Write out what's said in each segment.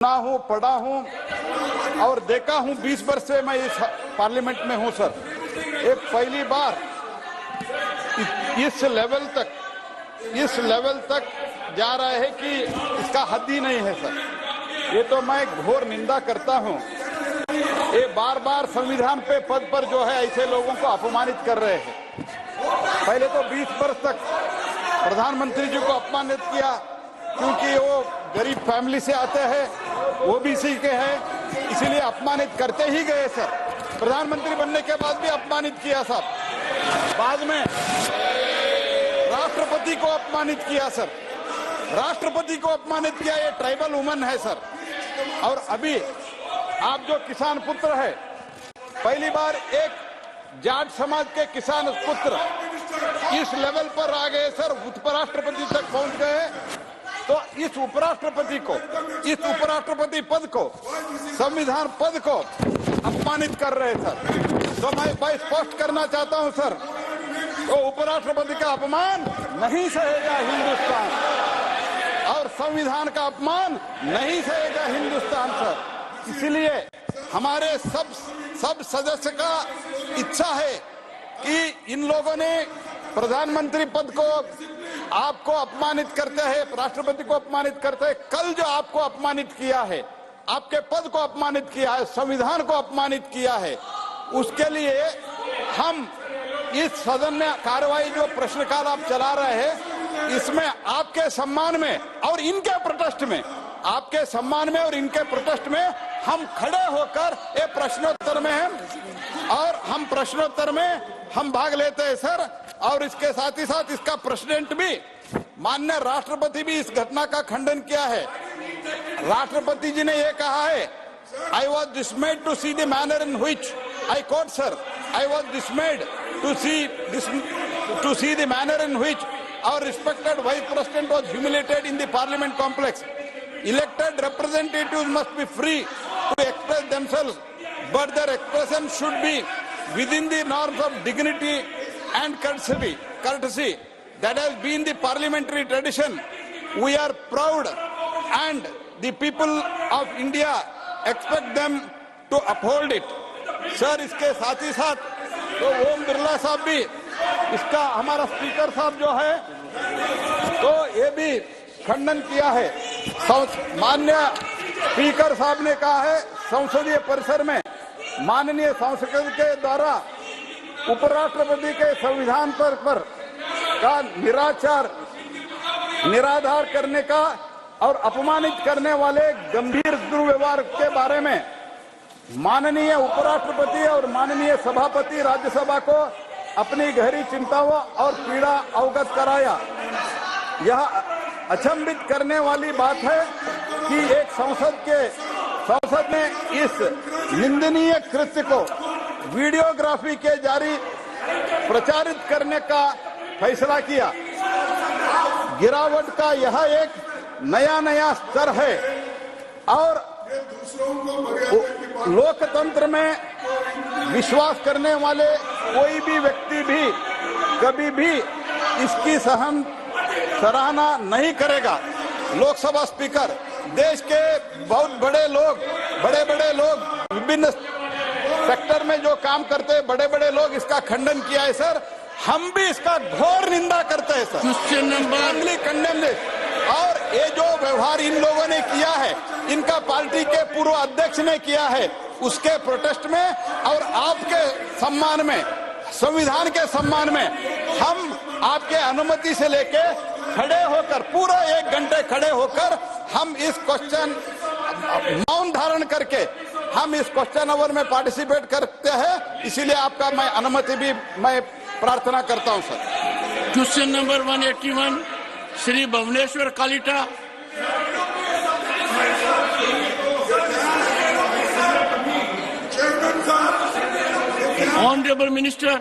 सुना हूं, पढ़ा हूं और देखा हूं। 20 वर्ष से मैं इस पार्लियामेंट में हूं सर। ये पहली बार इस लेवल तक जा रहा है कि इसका हद ही नहीं है सर। ये तो मैं घोर निंदा करता हूं। ये बार बार संविधान पे पद पर जो है ऐसे लोगों को अपमानित कर रहे हैं। पहले तो 20 वर्ष तक प्रधानमंत्री जी को अपमानित किया क्योंकि वो गरीब फैमिली से आते हैं, ओबीसी के हैं, इसीलिए अपमानित करते ही गए सर। प्रधानमंत्री बनने के बाद भी अपमानित किया सर। बाद में राष्ट्रपति को अपमानित किया सर। राष्ट्रपति को अपमानित किया। ये ट्राइबल वुमन है सर। और अभी आप जो किसान पुत्र है, पहली बार एक जाट समाज के किसान पुत्र इस लेवल पर आ गए सर, उपराष्ट्रपति तक पहुंच गए। तो इस उपराष्ट्रपति पद को, संविधान पद को अपमानित कर रहे सर। तो मैं स्पष्ट करना चाहता हूं सर, तो उपराष्ट्रपति का अपमान नहीं सहेगा हिंदुस्तान और संविधान का अपमान नहीं सहेगा हिंदुस्तान सर। इसलिए हमारे सब सदस्य का इच्छा है कि इन लोगों ने प्रधानमंत्री पद को आपको अपमानित करते हैं, राष्ट्रपति को अपमानित करते हैं। कल जो आपको अपमानित किया है, आपके पद को अपमानित किया है, संविधान को अपमानित किया है, उसके लिए हम इस सदन में कार्रवाई जो प्रश्नकाल आप चला रहे हैं, इसमें आपके सम्मान में और इनके प्रोटेस्ट में, आपके सम्मान में और इनके प्रोटेस्ट में हम खड़े होकर ये प्रश्नोत्तर में हैं और हम प्रश्नोत्तर में हम भाग लेते हैं सर। और इसके साथ ही साथ इसका प्रेसिडेंट भी, माननीय राष्ट्रपति भी इस घटना का खंडन किया है। राष्ट्रपति जी ने ये कहा है, I was dismayed to see the manner in which, I quote sir, I was dismayed to see the manner in which our respected vice president was humiliated in the parliament complex. Elected representatives must be free to express themselves, but their expression should be within the norms of dignity and courtesy. That has been the parliamentary tradition. We are proud and the people of India expect them to uphold it. Sir, इसके साथ ही साथ तो ओम बिरला साहब भी, इसका हमारा speaker साहब जो है, तो ये भी खंडन किया है। माननीय स्पीकर साहब ने कहा है, संसदीय परिसर में माननीय सांसद के द्वारा उपराष्ट्रपति के संविधान पर का निराधार करने का और अपमानित करने वाले गंभीर दुर्व्यवहार के बारे में माननीय उपराष्ट्रपति और माननीय सभापति राज्यसभा को अपनी गहरी चिंताओं और पीड़ा अवगत कराया। यह अचंभित करने वाली बात है कि एक संसद ने इस निंदनीय कृत्य को वीडियोग्राफी के जारी प्रचारित करने का फैसला किया। गिरावट का यह एक नया स्तर है और लोकतंत्र में विश्वास करने वाले कोई भी व्यक्ति भी कभी भी इसकी सराहना नहीं करेगा। लोकसभा स्पीकर, देश के बहुत बड़े लोग विभिन्न सेक्टर में जो काम करते हैं, बड़े लोग इसका खंडन किया है सर। हम भी इसका घोर निंदा करते हैं सर। क्वेश्चन नंबर और ये जो व्यवहार इन लोगों ने किया है, इनका पार्टी के पूर्व अध्यक्ष ने किया है, उसके प्रोटेस्ट में और आपके सम्मान में, संविधान के सम्मान में हम आपके अनुमति से लेके खड़े होकर पूरा 1 घंटे खड़े होकर हम इस क्वेश्चन मौन धारण करके हम इस क्वेश्चन आवर में पार्टिसिपेट करते हैं। इसीलिए आपका मैं अनुमति भी मैं प्रार्थना करता हूं sir. Question number 181 Shri Bhubaneswar Kalita. Honourable minister,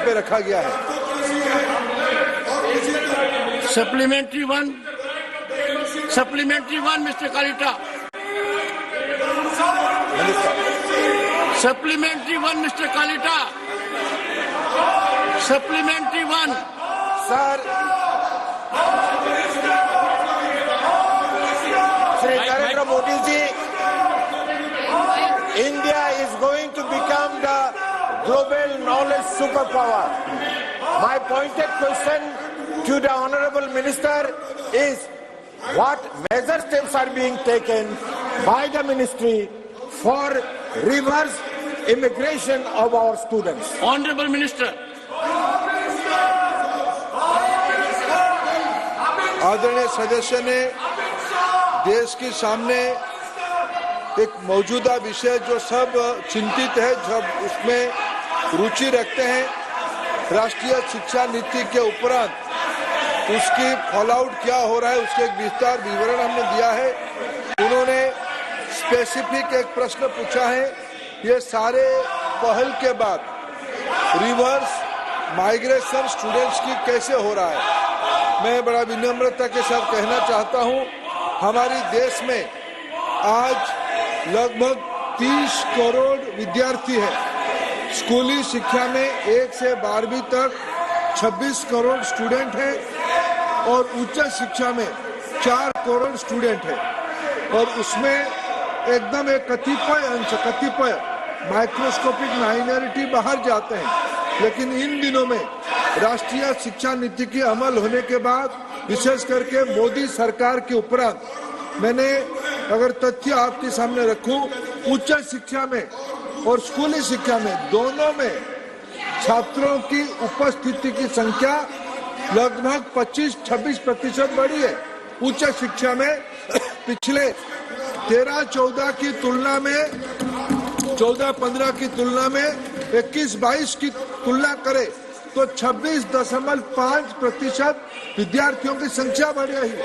पे रखा गया है। Supplementary one mister Kalita. Supplementary one mister Kalita. Supplementary one sir. global knowledge superpower. My pointed question to the Honorable Minister is, what major steps are being taken by the Ministry for reverse immigration of our students? Honorable Minister. आदरणीय सदस्य ने देश के सामने एक मौजूदा विषय जो सब चिंतित है, जब उसमें रुचि रखते हैं, राष्ट्रीय शिक्षा नीति के उपरांत उसकी फॉलोआउट क्या हो रहा है उसके एक विस्तार विवरण हमने दिया है। उन्होंने स्पेसिफिक एक प्रश्न पूछा है, ये सारे पहल के बाद रिवर्स माइग्रेशन स्टूडेंट्स की कैसे हो रहा है। मैं बड़ा विनम्रता के साथ कहना चाहता हूं, हमारे देश में आज लगभग 30 करोड़ विद्यार्थी हैं। स्कूली शिक्षा में 1 से 12वीं तक 26 करोड़ स्टूडेंट हैं और उच्च शिक्षा में 4 करोड़ स्टूडेंट हैं। और उसमें एकदम एक कतिपय माइक्रोस्कोपिक माइनॉरिटी बाहर जाते हैं। लेकिन इन दिनों में राष्ट्रीय शिक्षा नीति की अमल होने के बाद, विशेष करके मोदी सरकार के उपरांत, मैंने अगर तथ्य आपके सामने रखूं, उच्च शिक्षा में और स्कूली शिक्षा में दोनों में छात्रों की उपस्थिति की संख्या लगभग 25-26% बढ़ी है। उच्च शिक्षा में पिछले 13-14 की तुलना में 14-15 की तुलना में 21-22 की तुलना करें तो 26.5% विद्यार्थियों की संख्या बढ़ रही है।